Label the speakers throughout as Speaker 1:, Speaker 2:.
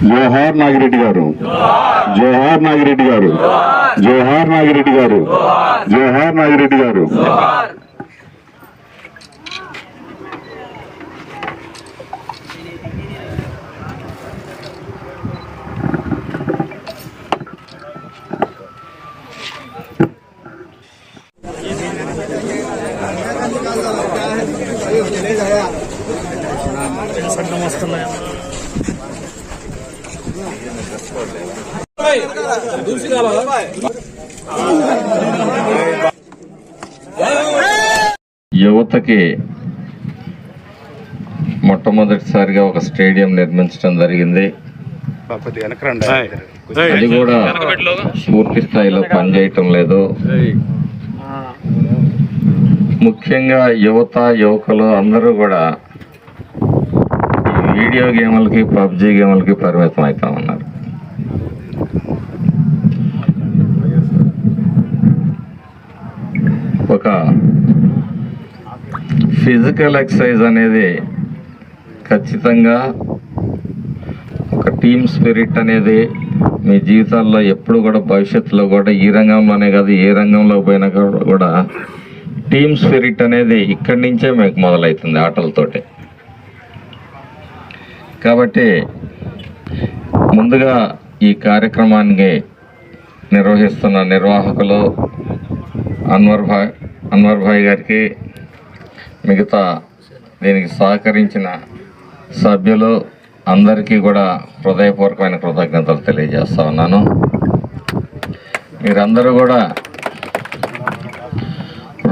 Speaker 1: జోహార్ నాగిరెడ్డి గారు, జోహార్ నాగిరెడ్డి గారు, జోహార్ నాగిరెడ్డి గారు, జోహార్ నాగిరెడ్డి గారు.
Speaker 2: యువతకి మొట్టమొదటిసారిగా ఒక స్టేడియం నిర్మించడం జరిగింది. అది కూడా పూర్తి స్థాయిలో పనిచేయటం లేదు. ముఖ్యంగా యువత యువకులు అందరూ కూడా ఈ వీడియో గేములకి పబ్జీ గేములకి పరిమితం అవుతా ఉన్నారు. ఒక ఫిజికల్ ఎక్సర్సైజ్ అనేది ఖచ్చితంగా ఒక టీమ్ స్పిరిట్ అనేది మీ జీవితాల్లో ఎప్పుడు కూడా భవిష్యత్తులో కూడా ఈ రంగంలోనే కాదు ఏ రంగంలో పోయినా కూడా టీమ్ స్పిరిట్ అనేది ఇక్కడి నుంచే మీకు మొదలవుతుంది ఆటలతోటి. కాబట్టి ముందుగా ఈ కార్యక్రమాన్ని నిర్వహిస్తున్న నిర్వాహకులు అన్వర్ భాయ్ గారికి, మిగతా దీనికి సహకరించిన సభ్యులు అందరికీ కూడా హృదయపూర్వకమైన కృతజ్ఞతలు తెలియజేస్తా ఉన్నాను. మీరందరూ కూడా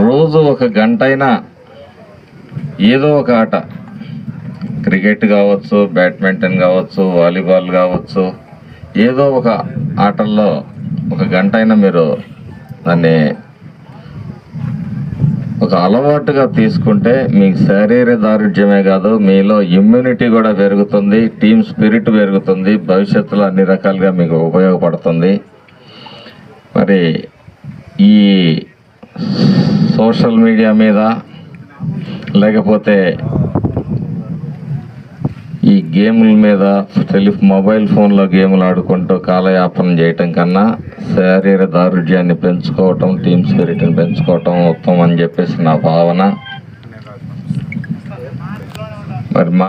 Speaker 2: రోజు ఒక గంట అయినా ఏదో ఒక ఆట, క్రికెట్ కావచ్చు, బ్యాడ్మింటన్ కావచ్చు, వాలీబాల్ కావచ్చు, ఏదో ఒక ఆటల్లో ఒక గంట అయినా మీరు దాన్ని ఒక అలవాటుగా తీసుకుంటే మీకు శారీరక దారుఢ్యమే కాదు, మీలో ఇమ్యూనిటీ కూడా పెరుగుతుంది, టీమ్ స్పిరిట్ పెరుగుతుంది, భవిష్యత్తులో అన్ని రకాలుగా మీకు ఉపయోగపడుతుంది. మరి ఈ సోషల్ మీడియా మీద లేకపోతే ఈ గేముల మీద మొబైల్ ఫోన్లో గేములు ఆడుకుంటూ కాలయాపన చేయటం కన్నా శారీరక దారుఢ్యాన్ని పెంచుకోవటం, టీమ్ స్పిరిట్ని పెంచుకోవటం ఉత్తమం అని చెప్పేసి నా భావన. మరి